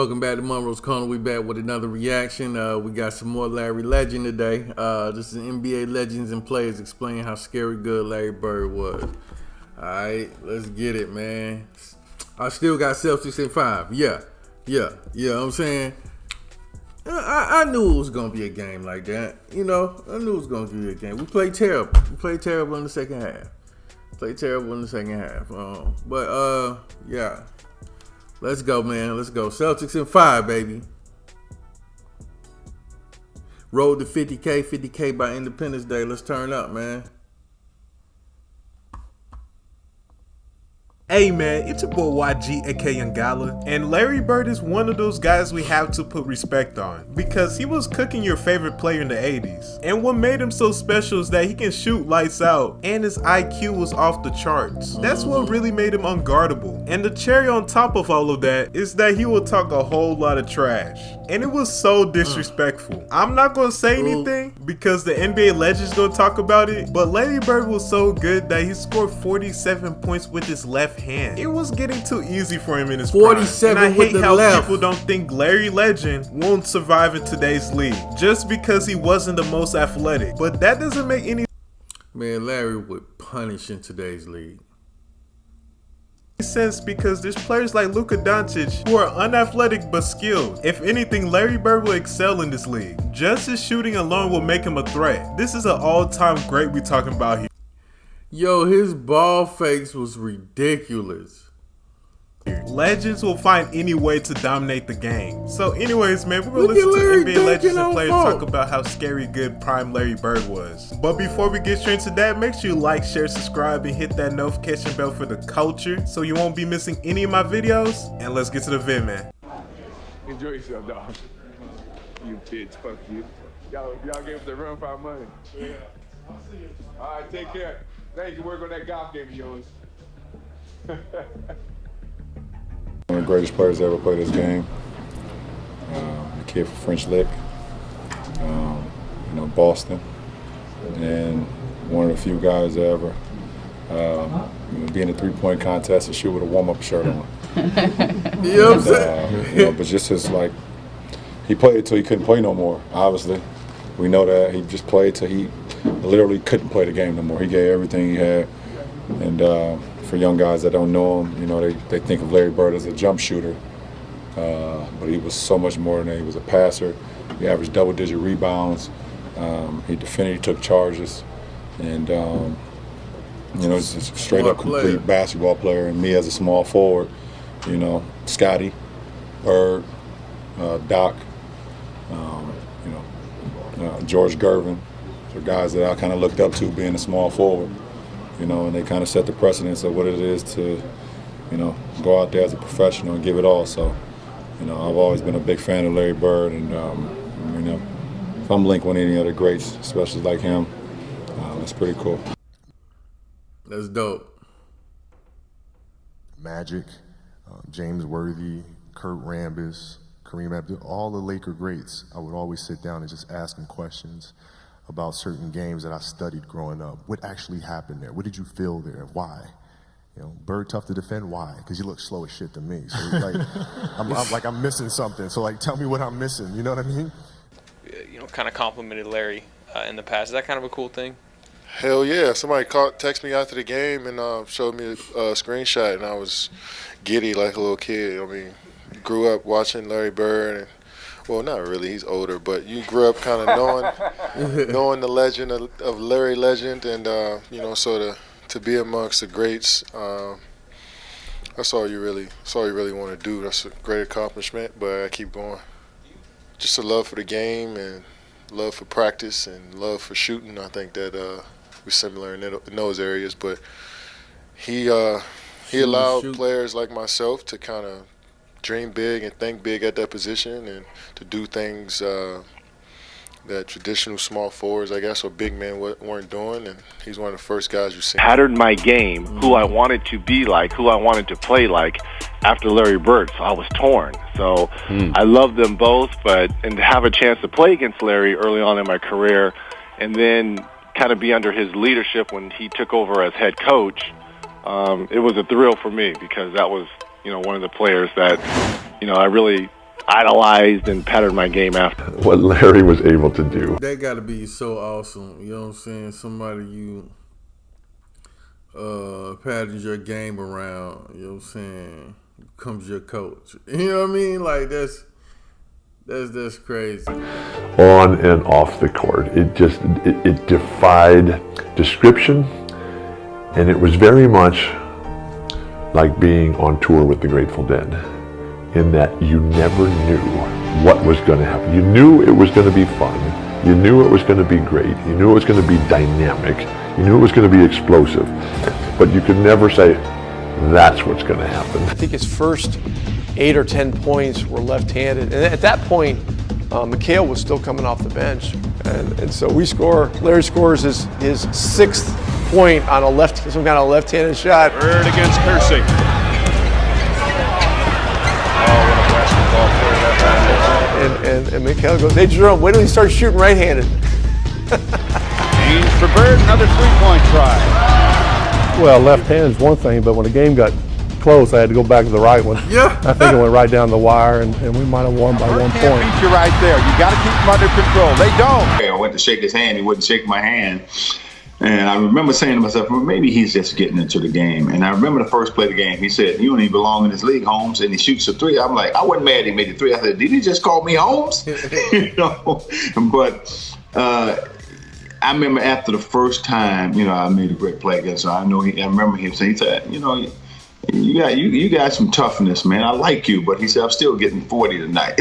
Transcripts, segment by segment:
Welcome back to Munroe's Corner. We back with another reaction. We got some more Larry Legend today. This is NBA Legends and Players explaining how scary good Larry Bird was. All right, let's get it, man. I still got Celtics in 5. Yeah. You know what I'm saying? I knew it was going to be a game like that. You know, I knew it was going to be a game. We played terrible. We played terrible in the second half. Yeah. Let's go, man. Let's go. Celtics in 5, baby. Road to 50K. 50K by Independence Day. Let's turn up, man. Hey man, it's your boy YG aka Yangala, and Larry Bird is one of those guys we have to put respect on because he was cooking your favorite player in the 80s. And what made him so special is that he can shoot lights out and his IQ was off the charts. That's what really made him unguardable. And the cherry on top of all of that is that he will talk a whole lot of trash. And it was so disrespectful. I'm not gonna say anything because the NBA Legends gonna talk about it, but Larry Bird was so good that he scored 47 points with his left hand. It was getting too easy for him in his 47 prime. And I hate how left. people don't think Larry Legend won't survive in today's league just because he wasn't the most athletic. But that doesn't make any Larry would punish in today's league. sense because there's players like Luka Doncic who are unathletic but skilled. If anything, Larry Bird will excel in this league. Just his shooting alone will make him a threat. This is an all-time great we talking about here. Yo, his ball fakes was ridiculous. Legends will find any way to dominate the game. So anyways, man, we're gonna listen to NBA Legends and Players talk about how scary good prime Larry Bird was. But before we get straight to that, make sure you like, share, subscribe, and hit that notification bell for the culture so you won't be missing any of my videos. And let's get to the vid, man. Enjoy yourself, dog. You bitch, fuck you. Y'all gave us the run for our money. Yeah. All right, take care. Thank you. Work on that golf game of yours. One of the greatest players to ever play this game. A kid from French Lick, Boston, and one of the few guys to ever be in a three-point contest and shoot with a warm-up shirt on. You know what I'm saying? But just as he played until he couldn't play no more. Obviously, we know that he just played till he literally couldn't play the game no more. He gave everything he had, and for young guys that don't know him, they think of Larry Bird as a jump shooter, but he was so much more than that. He was a passer. He averaged double-digit rebounds. He defended. He took charges, and he's a straight-up complete basketball player. And me as a small forward, Scotty, Bird, Doc, George Gervin, are guys that I kind of looked up to being a small forward. And they kind of set the precedence of what it is to, go out there as a professional and give it all. So, I've always been a big fan of Larry Bird, and if I'm linked with any other greats, especially like him, it's pretty cool. That's dope. Magic, James Worthy, Kurt Rambis, Kareem Abdul, all the Laker greats. I would always sit down and just ask them questions about certain games that I studied growing up. What actually happened there? What did you feel there? Why? Bird tough to defend. Why? Because you look slow as shit to me. So I'm missing something. So tell me what I'm missing. You know what I mean? Kind of complimented Larry in the past. Is that kind of a cool thing? Hell yeah! Somebody texted me after the game and showed me a screenshot, and I was giddy like a little kid. I mean, grew up watching Larry Bird and. Well, not really. He's older, but you grew up kind of knowing the legend of Larry Legend, and so to be amongst the greats, that's all you really want to do. That's a great accomplishment. But I keep going. Just a love for the game and love for practice and love for shooting. I think that we're similar in those areas. But he allowed players like myself to kind of dream big and think big at that position and to do things that traditional small forwards, I guess, or big men weren't doing. And he's one of the first guys you see. Patterned my game, who I wanted to be like, who I wanted to play like after Larry Bird. So I was torn. So I love them both, and to have a chance to play against Larry early on in my career and then kind of be under his leadership when he took over as head coach, it was a thrill for me because that was, one of the players that, I really idolized and patterned my game after. What Larry was able to do. That got to be so awesome. You know what I'm saying? Somebody you patterned your game around, you know what I'm saying, becomes your coach. You know what I mean? Like, that's crazy. On and off the court. It defied description, and it was very much like being on tour with the Grateful Dead, in that you never knew what was going to happen. You knew it was going to be fun. You knew it was going to be great. You knew it was going to be dynamic. You knew it was going to be explosive. But you could never say, that's what's going to happen. I think his first 8 or 10 points were left-handed. And at that point, McHale was still coming off the bench. And so Larry scores his 6th point on some kind of left-handed shot. Bird against Kersey. And McHale goes, hey, Jerome, wait till he starts shooting right-handed. James for Bird, another three-point try. Well, left-handed is one thing, but when the game got close, I had to go back to the right one. Yeah. I think it went right down the wire, and we might have won by 1 point. Beat you right there. You got to keep them under control. They don't. I went to shake his hand. He wouldn't shake my hand. And I remember saying to myself, well, maybe he's just getting into the game. And I remember the first play of the game, he said, you don't even belong in this league, Holmes. And he shoots a 3. I'm like, I wasn't mad he made the 3. I said, did he just call me Holmes? You know? But I remember after the first time, you know, I made a great play against him. I remember him saying, he said, you know, you got some toughness, man. I like you. But he said, I'm still getting 40 tonight.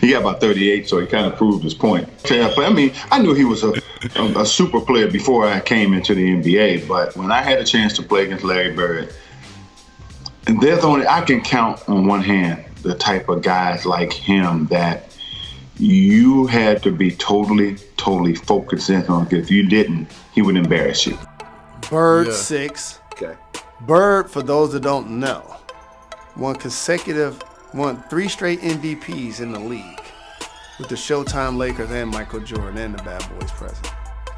He got about 38, so he kind of proved his point. I mean, I knew he was a super player before I came into the NBA, but when I had a chance to play against Larry Bird, and I can count on one hand the type of guys like him that you had to be totally focused in on. If you didn't, he would embarrass you. Bird 6. Okay. Bird, for those that don't know, won 3 straight MVPs in the league with the Showtime Lakers and Michael Jordan and the Bad Boys present.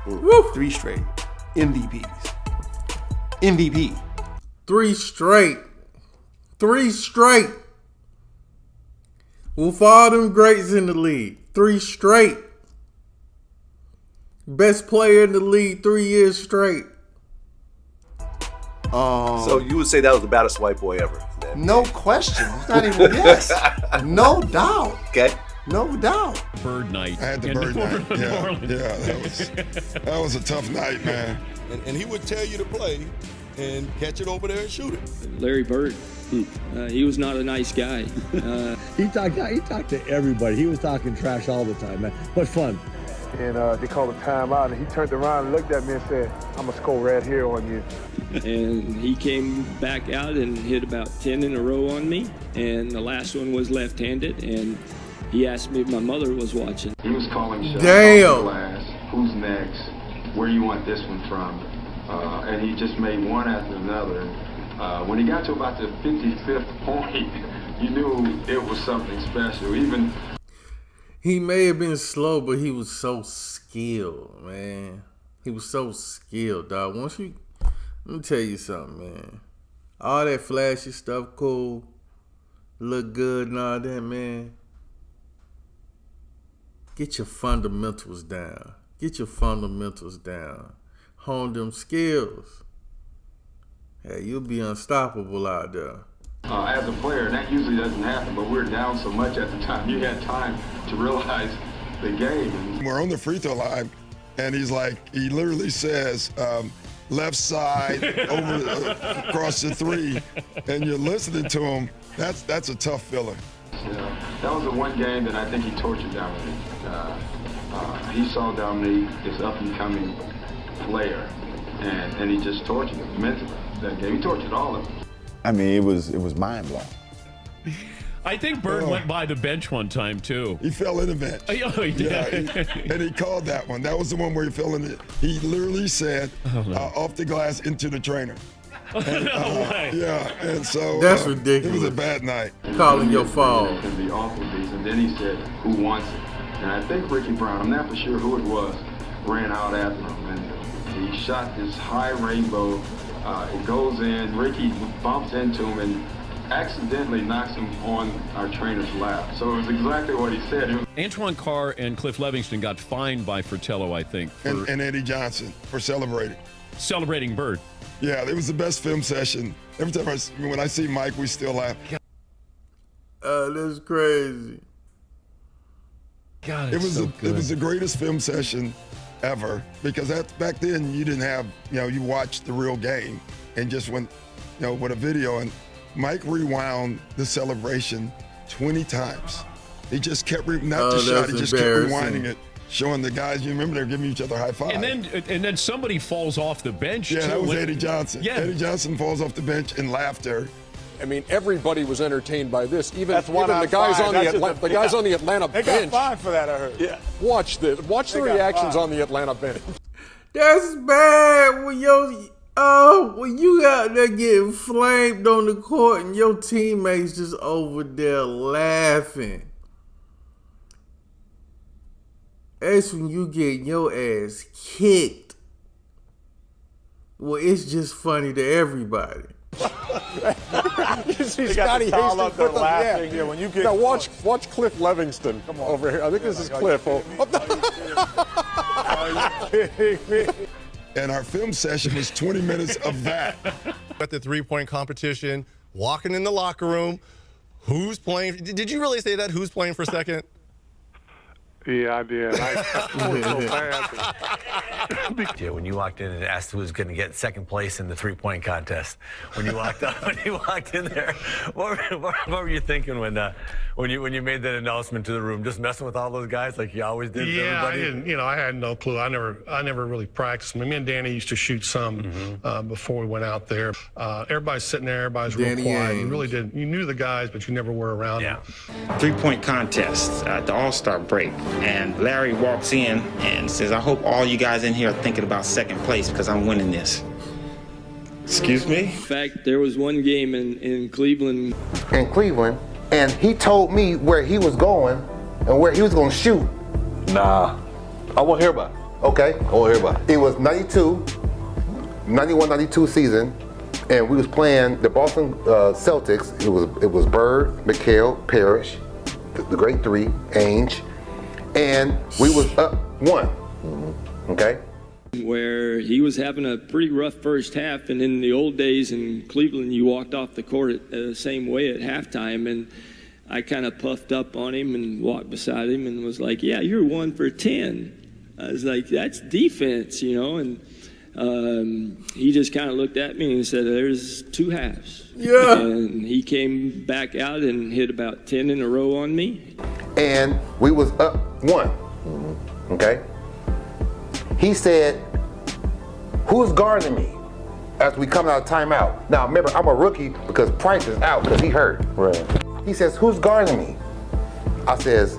3 straight MVPs. MVP. 3 straight. 3 straight. With all them greats in the league. 3 straight. Best player in the league 3 years straight. So you would say that was the baddest white boy ever? No question. It's not even yes. No doubt. Okay. No doubt. Bird night. I had the Bird night. Yeah, that was a tough night, man. And he would tell you to play and catch it over there and shoot it. Larry Bird, he was not a nice guy. He talked to everybody. He was talking trash all the time, man, but fun. And they called a timeout, and he turned around and looked at me and said, I'm going to score right here on you. And he came back out and hit about 10 in a row on me, and the last one was left-handed, and he asked me if my mother was watching. He was calling shots Damn. off the glass, who's next, where you want this one from, and he just made one after another. When he got to about the 55th point, you knew it was something special. He may have been slow, but he was so skilled, man. He was so skilled, dog. Let me tell you something, man. All that flashy stuff, cool, look good and all that, man. Get your fundamentals down. Hone them skills. Hey, you'll be unstoppable out there. As a player, and that usually doesn't happen, but we were down so much at the time, you had time to realize the game. We're on the free throw line, and he literally says, left side across the 3, and you're listening to him. That's a tough feeling. Yeah, that was the one game that I think he tortured Dominique. He saw Dominique, this up-and-coming player, and he just tortured him mentally that game. He tortured all of them. I mean, it was mind-blowing. I think Bird went by the bench one time, too. He fell in the bench. Oh, he did. Yeah, and he called that one. That was the one where he fell in it. He literally said, off the glass into the trainer. And, yeah, and so that's ridiculous. It was a bad night. Calling your fall. And be off of these, and then he said, "Who wants it?" And I think Ricky Brown, I'm not for sure who it was, ran out after him, and he shot this high rainbow. It goes in. Ricky bumps into him, and accidentally knocks him on our trainer's lap. So it was exactly what he said. Antoine Carr and Cliff Levingston got fined by Fratello, I think. And Eddie Johnson for celebrating. Celebrating Bird. Yeah, it was the best film session. Every time when I see Mike, we still laugh. That's crazy. God, it was the greatest film session ever, because back then you didn't have, you watched the real game and just went, with a video, and Mike rewound the celebration 20 times. He just kept, not the shot, he just kept rewinding it, showing the guys. You remember they were giving each other high five. And then somebody falls off the bench. Yeah, too. that was Eddie Johnson. Yeah. Eddie Johnson falls off the bench in laughter. I mean, everybody was entertained by this. Even That's one the guys five. on the guys on the Atlanta bench. They got fined for that, I heard. Yeah. Watch the reactions on the Atlanta bench. That's bad when you out there getting flamed on the court and your teammates just over there laughing. That's when you get your ass kicked. Well, it's just funny to everybody. You see Scotty Hastings put them, laughing. Yeah, when you get now watch Cliff Levingston over here. I think this is Cliff. And our film session was 20 minutes of that. At the three-point competition, walking in the locker room, who's playing? Did you really say that? Who's playing for second? Yeah, I did. Yeah, when you walked in and asked who was going to get second place in the three-point contest, when you walked in there, what were you thinking when you made that announcement to the room? Just messing with all those guys like you always did with everybody? I didn't. I had no clue. I never really practiced. Me and Danny used to shoot some before we went out there. Everybody's sitting there. Everybody's real quiet. You really didn't. You knew the guys, but you never were around them. Three-point contest at the All-Star break. And Larry walks in and says, I hope all you guys in here are thinking about second place because I'm winning this. Excuse me? In fact, there was one game in Cleveland. And he told me where he was going and where he was going to shoot. Nah, I won't hear about it. Okay. I won't hear about it. It was 91-92 season, and we was playing the Boston Celtics. It was Bird, McHale, Parrish, the great three, Ainge, and we was up 1. Okay. Where he was having a pretty rough first half, and in the old days in Cleveland, you walked off the court the same way at halftime, and I kind of puffed up on him and walked beside him and was like, yeah, you're 1 for 10. I was like, that's defense, and he just kind of looked at me and said, there's 2 halves. Yeah. And he came back out and hit about 10 in a row on me. And we was up 1. Okay. He said, who's guarding me as we come out of timeout? Now, remember, I'm a rookie because Price is out because he hurt. Right. He says, who's guarding me? I says,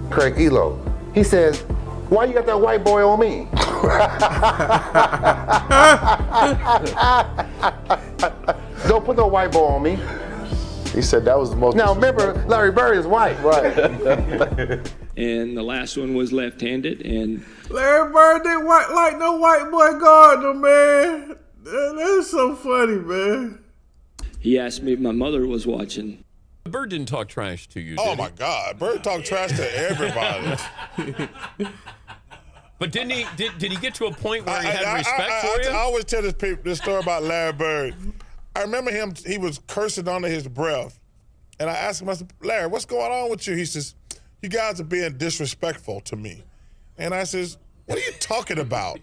Craig Elo. He says, why you got that white boy on me? Don't put no white boy on me. He said that was the most. Now, remember, Larry Bird is white. Right. And the last one was left-handed, and Larry Bird didn't like no white boy guarding him, man. That's so funny, man. He asked me if my mother was watching. Bird didn't talk trash to you, Oh, my God. Bird talked trash to everybody. But didn't he? Did he get to a point where he had respect for you? I always tell this story about Larry Bird. I remember him, he was cursing under his breath. And I asked him, I said, Larry, what's going on with you? He says, you guys are being disrespectful to me. And I says, what are you talking about?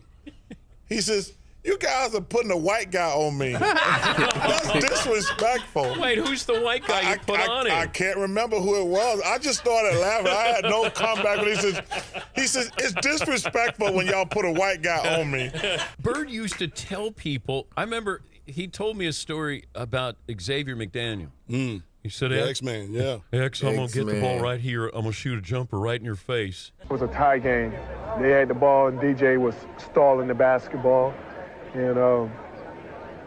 He says, you guys are putting a white guy on me. That's disrespectful. Wait, who's the white guy you put on him? I can't remember who it was. I just started laughing. I had no comeback. But he says, it's disrespectful when y'all put a white guy on me. Bird used to tell people, I remember he told me a story about Xavier McDaniel. He said, The X-Man, yeah. X, I'm going to get the X-Man. ball right here. I'm going to shoot a jumper right in your face. It was a tie game. They had the ball, and DJ was stalling the basketball. And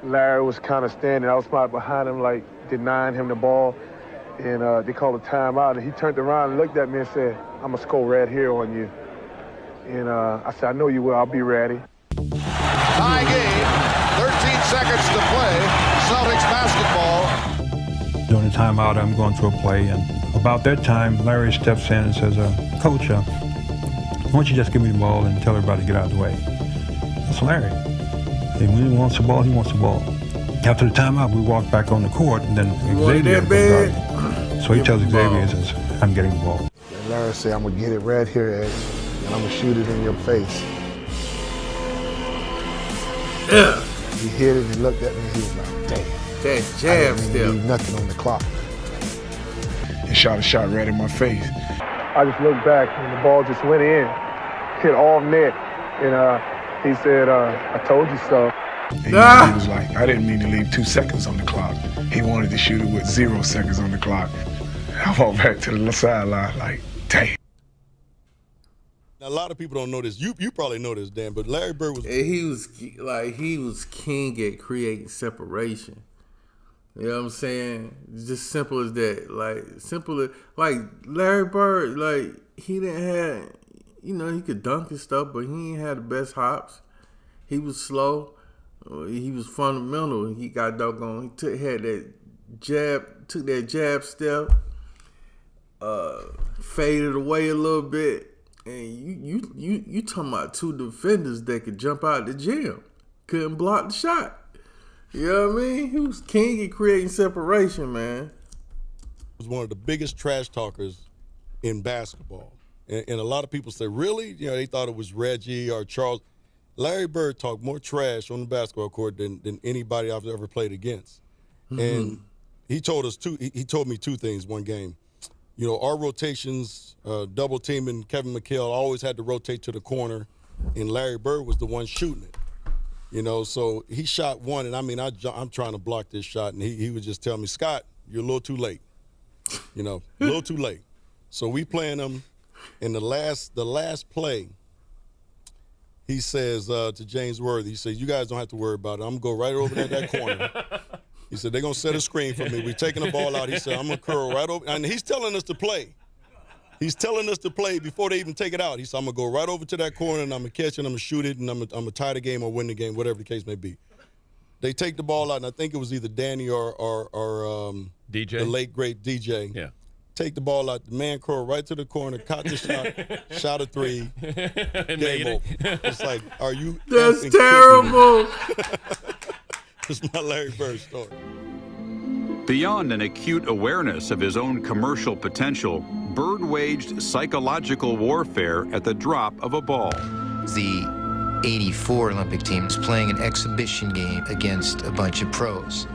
Larry was kind of standing outside behind him, like denying him the ball. And they called a timeout, and he turned around and looked at me and said, I'm going to score right here on you. And I said, I know you will. I'll be ready. Tie game, 13 seconds to play. Celtics basketball. during the timeout, I'm going through a play, and about that time, Larry steps in and says, Coach, why don't you just give me the ball and tell everybody to get out of the way? That's Larry. And when he wants the ball, he wants the ball. After the timeout, we walk back on the court, and then Xavier goes out. So he tells Xavier, he says, I'm getting the ball. And Larry said, I'm going to get it right here, Ed, and I'm going to shoot it in your face. Yeah. He hit it and looked at me and he was like, damn. That jab still. Leave nothing on the clock. And shot a shot right in my face. I just looked back and the ball just went in, hit off net. And he said, I told you so. And he was like, I didn't mean to leave 2 seconds on the clock. He wanted to shoot it with 0 seconds on the clock. I walked back to the sideline like, damn. Now, a lot of people don't know this. You probably know this, Dan, but Larry Bird was... He was king at creating separation. You know what I'm saying? It's just simple as that. Like Larry Bird, he didn't have, he could dunk and stuff, but he ain't had the best hops. He was slow. He was fundamental. He got doggone. He took that jab step, faded away a little bit. And you talking about two defenders that could jump out the gym, couldn't block the shot. You know what I mean? He was king at creating separation, man. Was one of the biggest trash talkers in basketball, and a lot of people say, really? They thought it was Reggie or Charles. Larry Bird talked more trash on the basketball court than anybody I've ever played against. Mm-hmm. And he told me two things one game. Our rotations, double teaming Kevin McHale, always had to rotate to the corner, and Larry Bird was the one shooting it. So he shot one, and I'm trying to block this shot, and he would just tell me, Scott, you're a little too late. A little too late. So we playing him, and the last play, he says to James Worthy, he says, you guys don't have to worry about it. I'm going to go right over there that corner. He said, they're going to set a screen for me. We're taking the ball out. He said, I'm going to curl right over. And he's telling us to play. He's telling us to play before they even take it out. He said, I'm going to go right over to that corner, and I'm going to catch it, and I'm going to shoot it, and I'm going to tie the game or win the game, whatever the case may be. They take the ball out, and I think it was either Danny or DJ, the late, great DJ. Yeah. Take the ball out, the man curl right to the corner, caught the shot, shot a three, and game over. It's like, are you? That's terrible. It's my Larry Bird story. Beyond an acute awareness of his own commercial potential, Bird waged psychological warfare at the drop of a ball. The '84 Olympic team was playing an exhibition game against a bunch of pros,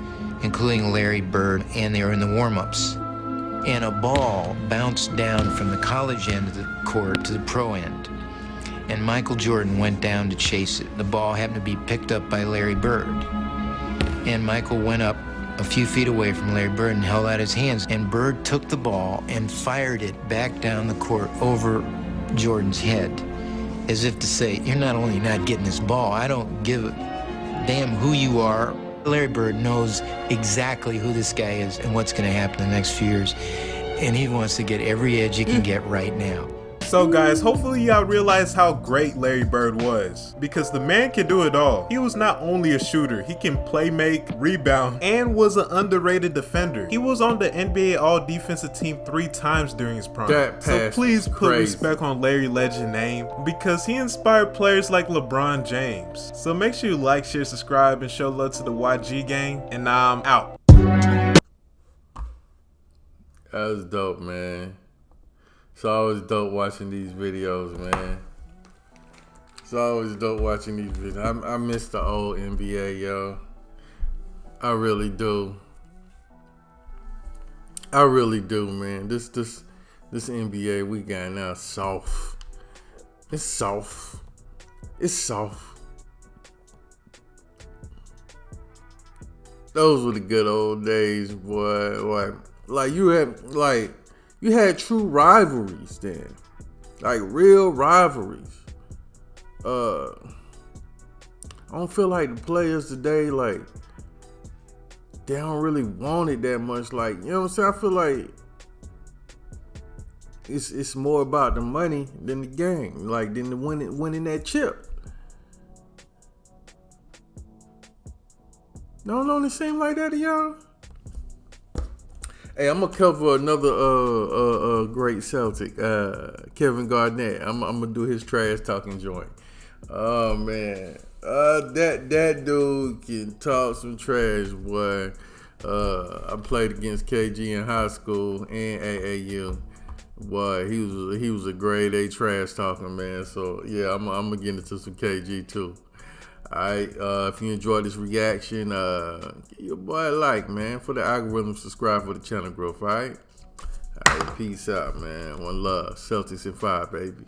including Larry Bird, and they were in the warm-ups. And a ball bounced down from the college end of the court to the pro end. And Michael Jordan went down to chase it. The ball happened to be picked up by Larry Bird. And Michael went up a few feet away from Larry Bird and held out his hands. And Bird took the ball and fired it back down the court over Jordan's head, as if to say, you're not only not getting this ball, I don't give a damn who you are. Larry Bird knows exactly who this guy is and what's going to happen in the next few years. And he wants to get every edge he can get right now. So guys, hopefully y'all realize how great Larry Bird was, because the man can do it all. He was not only a shooter, he can play make, rebound, and was an underrated defender. He was on the NBA All-Defensive Team 3 times during his prime. So please put respect on Larry Legend's name, because he inspired players like LeBron James. So make sure you like, share, subscribe, and show love to the YG gang, and now I'm out. That was dope, man. It's always dope watching these videos, man. It's always dope watching these videos. I miss the old NBA, yo. I really do. I really do, man. This NBA we got now is soft. It's soft. It's soft. Those were the good old days, boy. You had true rivalries then, like real rivalries. I don't feel like the players today, like, they don't really want it that much. Like, you know what I'm saying? I feel like it's more about the money than the game, like than the winning that chip. Don't it seem like that to y'all? Hey, I'm gonna cover another great Celtic, Kevin Garnett. I'm gonna do his trash talking joint. Oh man, that dude can talk some trash, boy. I played against KG in high school and AAU. Boy, he was a grade A trash talker, man. So yeah, I'm gonna get into some KG too. Alright, if you enjoyed this reaction, give your boy a like, man. For the algorithm, subscribe for the channel growth, alright? Alright, peace out, man. One love. Celtics in 5, baby.